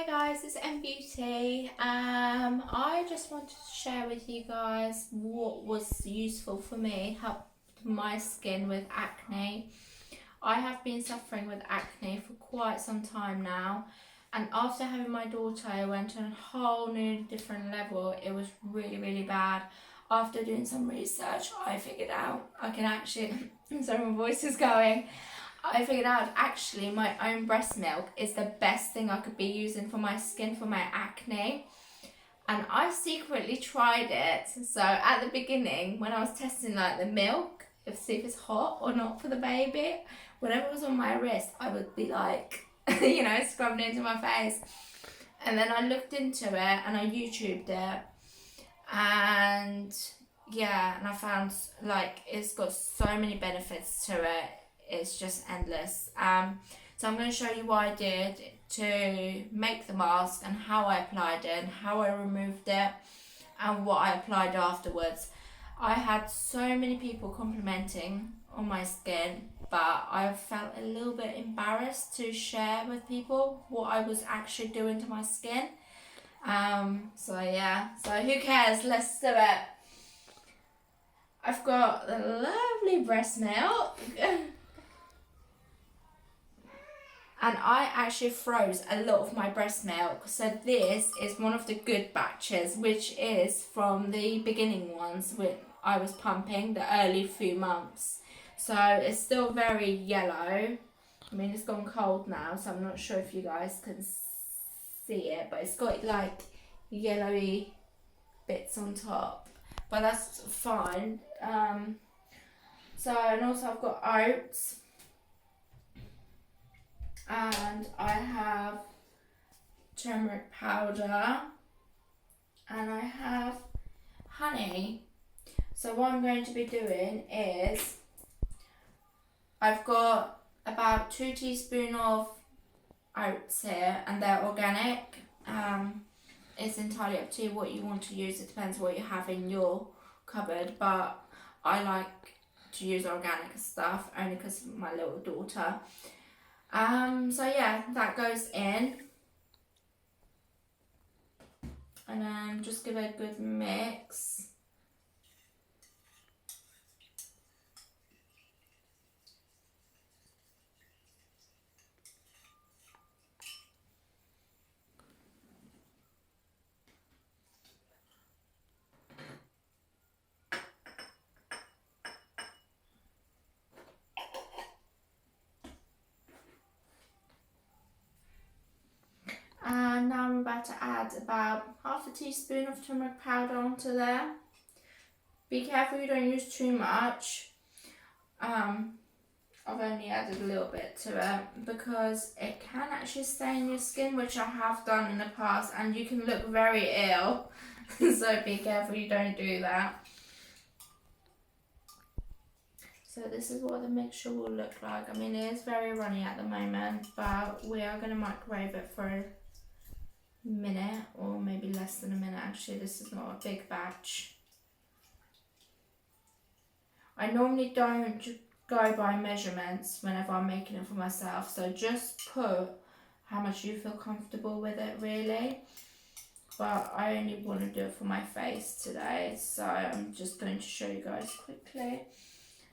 Hi guys, it's M Beauty. I just wanted to share with you guys what was useful for me, helped my skin with acne. I have been suffering with acne for quite some time now, and after having my daughter I went to a whole new different level. It was really bad. After doing some research I figured out I can actually sorry, my voice is going. I figured out actually my own breast milk is the best thing I could be using for my skin, for my acne. And I secretly tried it. So at the beginning, when I was testing like the milk, if see if it's hot or not for the baby, whatever was on my wrist, I would be like, scrubbing it into my face. And then I looked into it and I YouTubed it. And yeah, and I found like it's got so many benefits to it. It's just endless. So I'm going to show you what I did to make the mask and how I applied it and how I removed it and what I applied afterwards. I had so many people complimenting on my skin, but I felt a little bit embarrassed to share with people what I was actually doing to my skin. So who cares? Let's do it. I've got the lovely breast milk. And I actually froze a lot of my breast milk. So this is one of the good batches, which is from the beginning ones when I was pumping, the early few months. So it's still very yellow. I mean, it's gone cold now, so I'm not sure if you guys can see it, but it's got like yellowy bits on top. But that's fine. And also I've got oats. And I have turmeric powder and I have honey. So what I'm going to be doing is I've got about 2 teaspoons of oats here and they're organic. It's entirely up to you what you want to use. It depends what you have in your cupboard, but I like to use organic stuff only because of my little daughter. So yeah, that goes in. And then just give it a good mix. And now I'm about to add about half a teaspoon of turmeric powder onto there. Be careful you don't use too much. I've only added a little bit to it because it can actually stain your skin, which I have done in the past, and you can look very ill. So be careful you don't do that. So this is what the mixture will look like. I mean, it is very runny at the moment, but we are going to microwave it for a minute or maybe less than a minute. Actually, this is not a big batch. I normally don't go by measurements whenever I'm making it for myself, so just put how much you feel comfortable with it really, but I only want to do it for my face today, so I'm just going to show you guys quickly.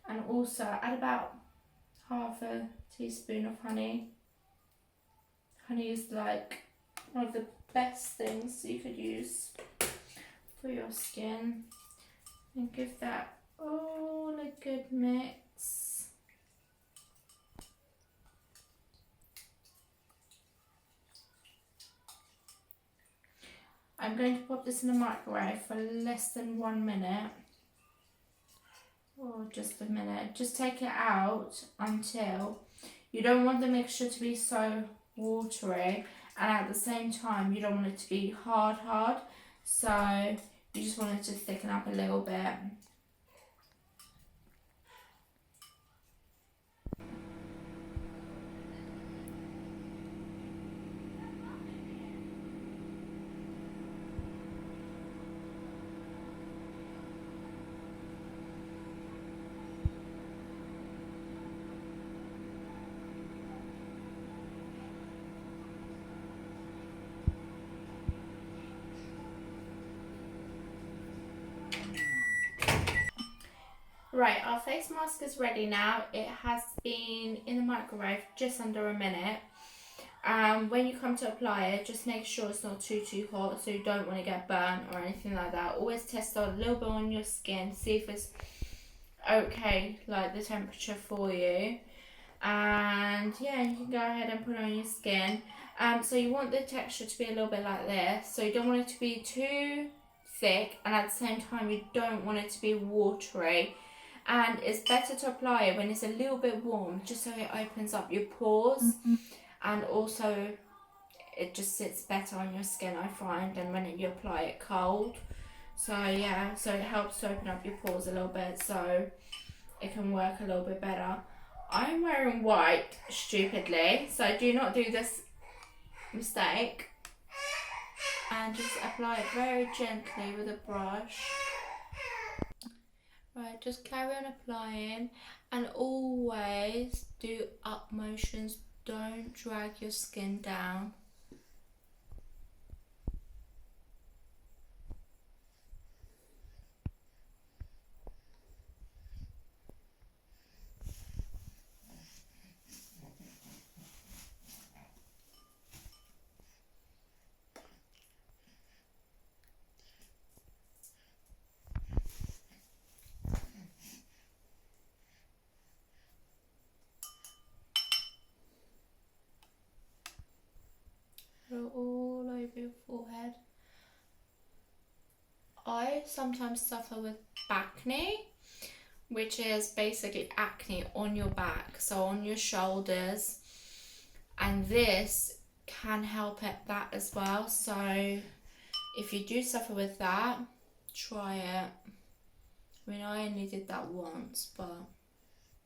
And also add about half a teaspoon of honey. Honey is like one of the best things you could use for your skin, and give that all a good mix. I'm going to pop this in the microwave for less than 1 minute, or just a minute. Just take it out until you don't want the mixture to be so watery, and at the same time you don't want it to be hard, so you just want it to thicken up a little bit. Right, our face mask is ready now. It has been in the microwave just under a minute. When you come to apply it, just make sure it's not too hot, so you don't want to get burnt or anything like that. Always test out a little bit on your skin, see if it's okay, like the temperature for you. And yeah, you can go ahead and put it on your skin. So you want the texture to be a little bit like this, so you don't want it to be too thick, and at the same time you don't want it to be watery. And it's better to apply it when it's a little bit warm, just so it opens up your pores, and also it just sits better on your skin, I find, than when you apply it cold. So yeah, so it helps to open up your pores a little bit, so it can work a little bit better. I'm wearing white, stupidly, so do not do this mistake. And just apply it very gently with a brush. Right, just carry on applying, and always do up motions. Don't drag your skin down. All over your forehead. I sometimes suffer with acne, which is basically acne on your back, so on your shoulders, and this can help at that as well. So if you do suffer with that, try it. I mean, I only did that once, but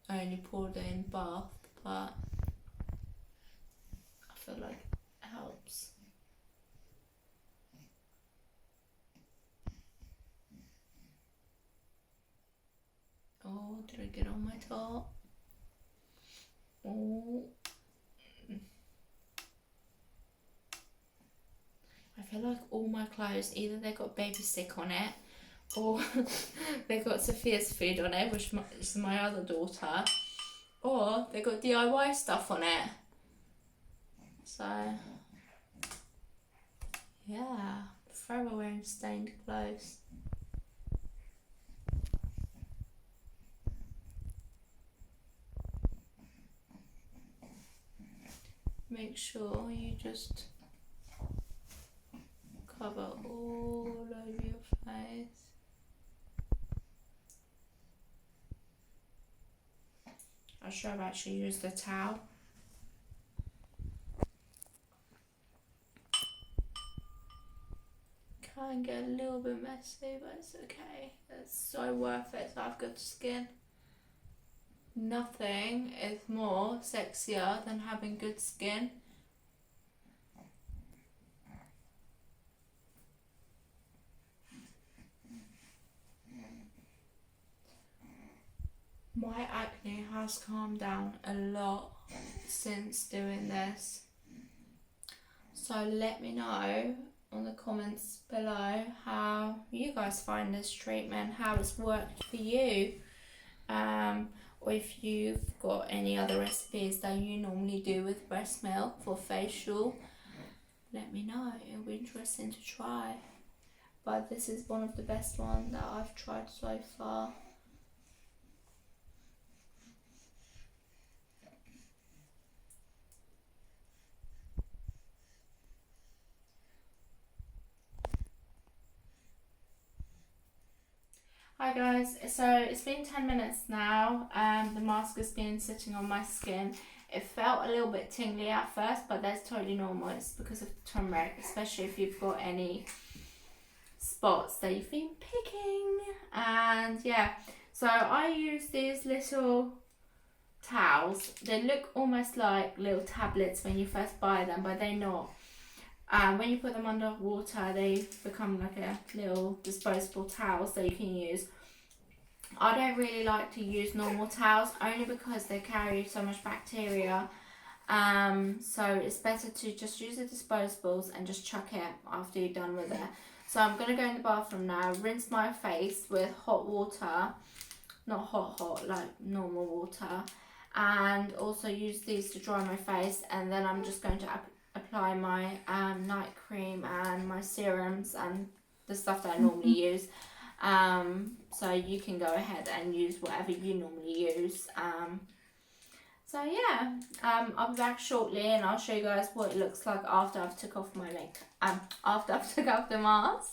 I only poured it in bath, but I feel like it helps. Oh, did I get on my top? Oh. I feel like all my clothes, either they got baby sick on it, or they got Sophia's food on it, which is my other daughter, or they got DIY stuff on it. So, yeah, forever wearing stained clothes. Make sure you just cover all over your face. I should have actually used the towel. Can get a little bit messy, but it's okay. It's so worth it to have good skin. Nothing is more sexier than having good skin. My acne has calmed down a lot since doing this. So let me know on the comments below how you guys find this treatment, how it's worked for you. Or if you've got any other recipes that you normally do with breast milk for facial, let me know. It'll be interesting to try. But this is one of the best ones that I've tried so far. Hi guys, so it's been 10 minutes now. The mask has been sitting on my skin. It felt a little bit tingly at first, but that's totally normal. It's because of the turmeric, especially if you've got any spots that you've been picking. And yeah, so I use these little towels. They look almost like little tablets when you first buy them, but they're not. When you put them under water, they become like a little disposable towels that you can use. I don't really like to use normal towels, only because they carry so much bacteria. So it's better to just use the disposables and just chuck it after you're done with it. So I'm going to go in the bathroom now, rinse my face with hot water, not hot, like normal water. And also use these to dry my face, and then I'm just going to apply my night cream and my serums and the stuff that I normally use. So you can go ahead and use whatever you normally use. So yeah, I'll be back shortly and I'll show you guys what it looks like after I've took off my makeup, after I've took off the mask.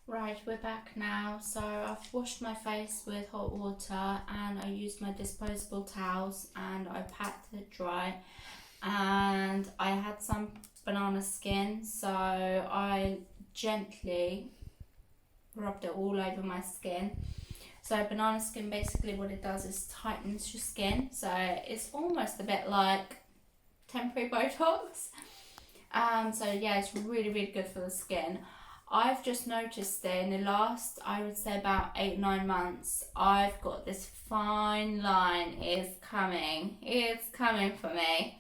Right, we're back now. So I've washed my face with hot water and I used my disposable towels and I packed it dry. And I had some banana skin, so I gently rubbed it all over my skin. So banana skin, basically what it does is tightens your skin, so it's almost a bit like temporary Botox. So yeah, it's really good for the skin. I've just noticed that in the last, I would say about 8-9 months, I've got this fine line is coming. It's coming for me.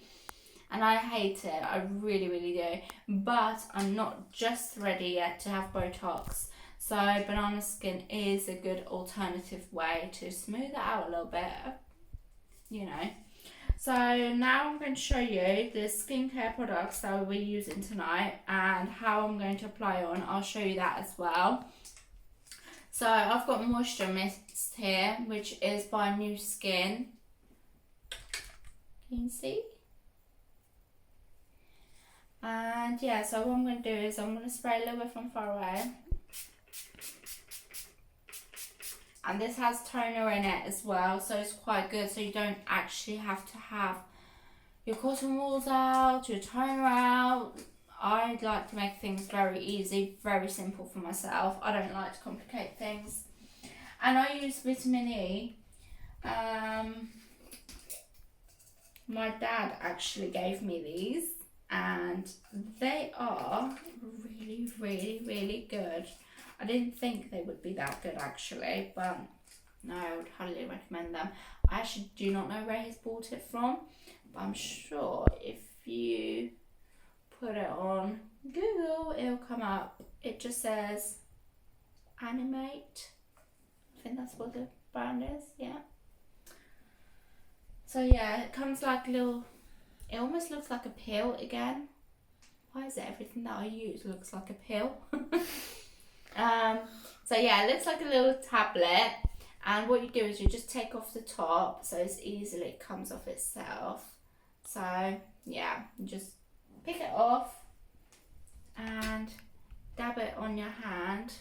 And I hate it, I really do. But I'm not just ready yet to have Botox. So banana skin is a good alternative way to smooth it out a little bit, you know. So now I'm going to show you the skincare products that we'll be using tonight and how I'm going to apply on. I'll show you that as well. So I've got Moisture Mist here, which is by New Skin. Can you see? And yeah, so what I'm going to do is I'm going to spray a little bit from far away. And this has toner in it as well, so it's quite good, so you don't actually have to have your cotton wools out, your toner out. I like to make things very easy, very simple for myself. I don't like to complicate things. And I use vitamin E. My dad actually gave me these, and they are really good. I didn't think they would be that good actually, but no, I would highly recommend them. I actually do not know where he's bought it from, but I'm sure if you put it on Google, it'll come up. It just says Animate. I think that's what the brand is, yeah. So yeah, it comes like a little, it almost looks like a pill again. Why is it everything that I use looks like a pill? So yeah, it looks like a little tablet, and what you do is you just take off the top so it's easily it comes off itself. So yeah, you just pick it off and dab it on your hand.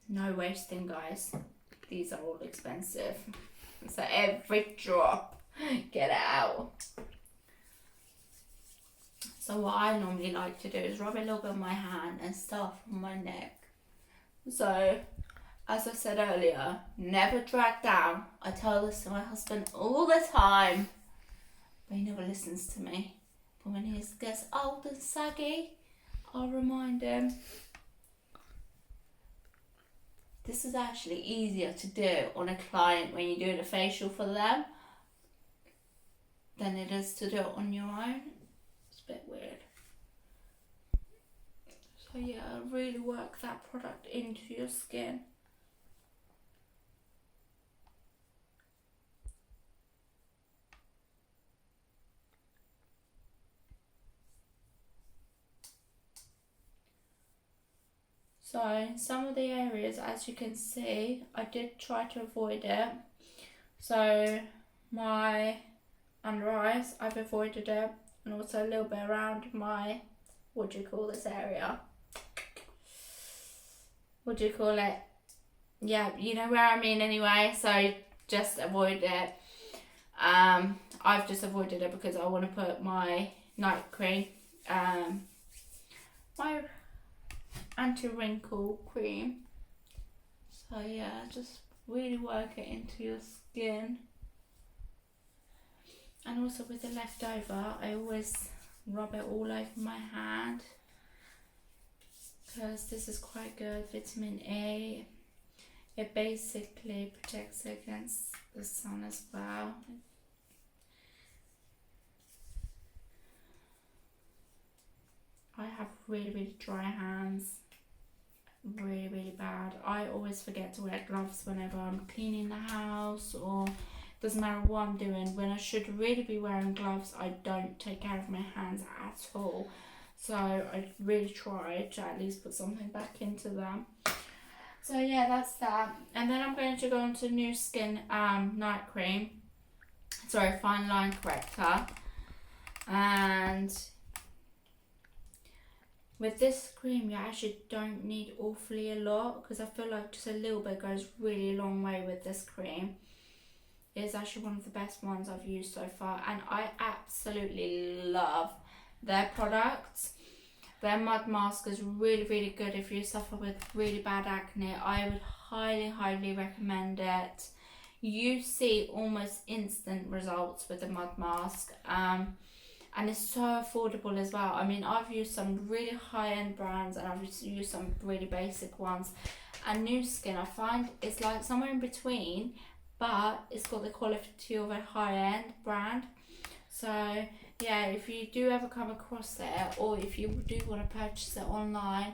No wasting, guys. These are all expensive. So every drop, get it out. So what I normally like to do is rub a little bit on my hand and start from my neck. So, as I said earlier, never drag down. I tell this to my husband all the time, but he never listens to me. But when he gets old and saggy, I'll remind him. This is actually easier to do on a client when you're doing a facial for them than it is to do it on your own. It's a bit weird. So yeah, really work that product into your skin. So in some of the areas, as you can see, I did try to avoid it. So my under eyes, I've avoided it, and also a little bit around my, what do you call this area? What do you call it? Yeah, you know where I mean anyway, so just avoid it. I've just avoided it because I want to put my night cream, my anti-wrinkle cream. So yeah, just really work it into your skin. And also with the leftover, I always rub it all over my hand because this is quite good. Vitamin A, it basically protects it against the sun as well. I have really dry hands, really bad. I always forget to wear gloves whenever I'm cleaning the house, or doesn't matter what I'm doing. When I should really be wearing gloves, I don't take care of my hands at all. So I really try to at least put something back into them. So yeah, that's that. And then I'm going to go into New Skin night cream. Sorry, fine line corrector. And with this cream, you actually don't need awfully a lot, because I feel like just a little bit goes really a long way with this cream. It's actually one of the best ones I've used so far, and I absolutely love their products. Their mud mask is really good if you suffer with really bad acne. I would highly recommend it. You see almost instant results with the mud mask, and it's so affordable as well. I mean, I've used some really high-end brands and I've used some really basic ones, and New Skin, I find it's like somewhere in between, but it's got the quality of a high-end brand. So yeah, if you do ever come across it, or if you do want to purchase it online,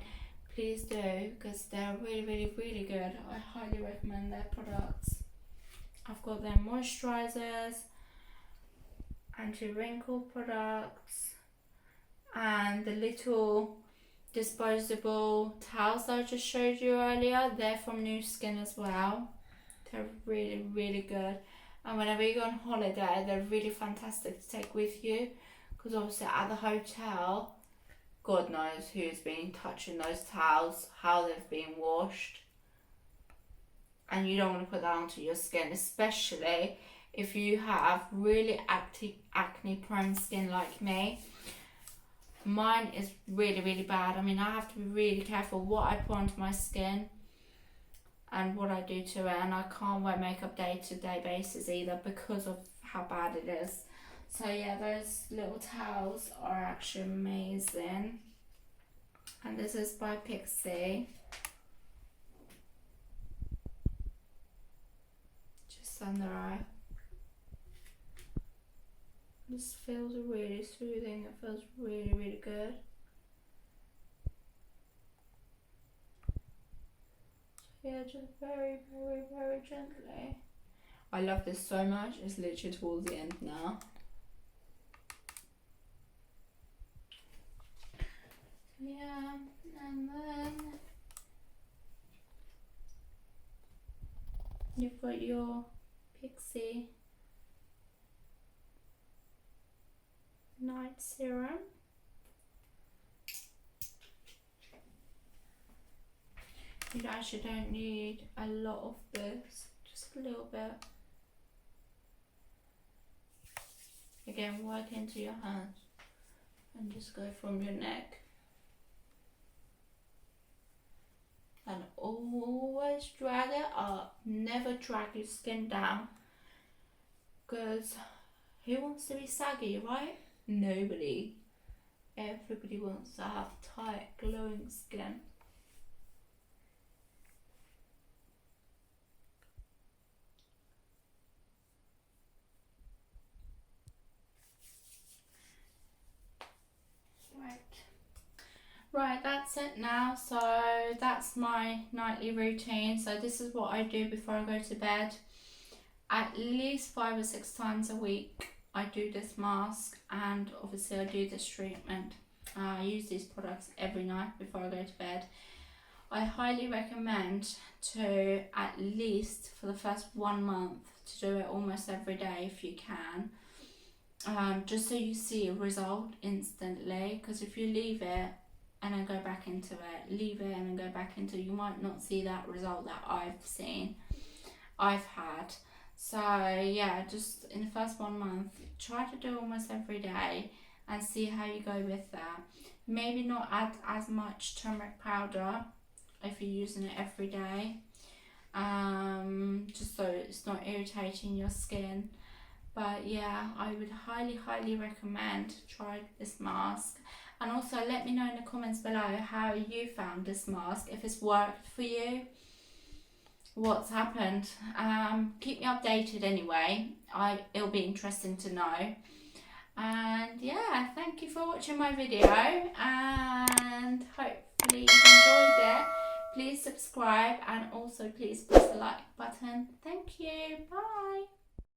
please do, because they're really good. I highly recommend their products. I've got their moisturizers, anti-wrinkle products, and the little disposable towels that I just showed you earlier. They're from New Skin as well. They're really good. And whenever you go on holiday, they're really fantastic to take with you, because obviously at the hotel, God knows who's been touching those towels, how they've been washed, and you don't want to put that onto your skin, especially if you have really acne prone skin like me. Mine is really bad. I mean, I have to be really careful what I put onto my skin and what I do to it, and I can't wear makeup day-to-day basis either because of how bad it is. So yeah, those little towels are actually amazing. And this is by Pixie. Just under eye. This feels really soothing. It feels really good. Yeah, just very gently. I love this so much. It's literally towards the end now. Yeah, and then you've got your Pixie night serum. You actually don't need a lot of this, just a little bit. Again, work into your hands and just go from your neck. And always drag it up, never drag your skin down, because who wants to be saggy, right? Nobody. Everybody wants to have tight, glowing skin. Right, that's it now. So that's my nightly routine. So this is what I do before I go to bed. At least 5 or 6 times a week I do this mask, and obviously I do this treatment. I use these products every night before I go to bed. I highly recommend to, at least for the first 1 month, to do it almost every day if you can. Just so you see a result instantly, because if you leave it and then go back into it, leave it and then go back into it, you might not see that result that I've had. So yeah, just in the first 1 month, try to do almost every day and see how you go with that. Maybe not add as much turmeric powder if you're using it every day, just so it's not irritating your skin. But yeah, I would highly recommend try this mask. And also let me know in the comments below how you found this mask, if it's worked for you, what's happened. Keep me updated anyway. It'll be interesting to know. And yeah, thank you for watching my video, and hopefully you've enjoyed it. Please subscribe, and also please press the like button. Thank you. Bye.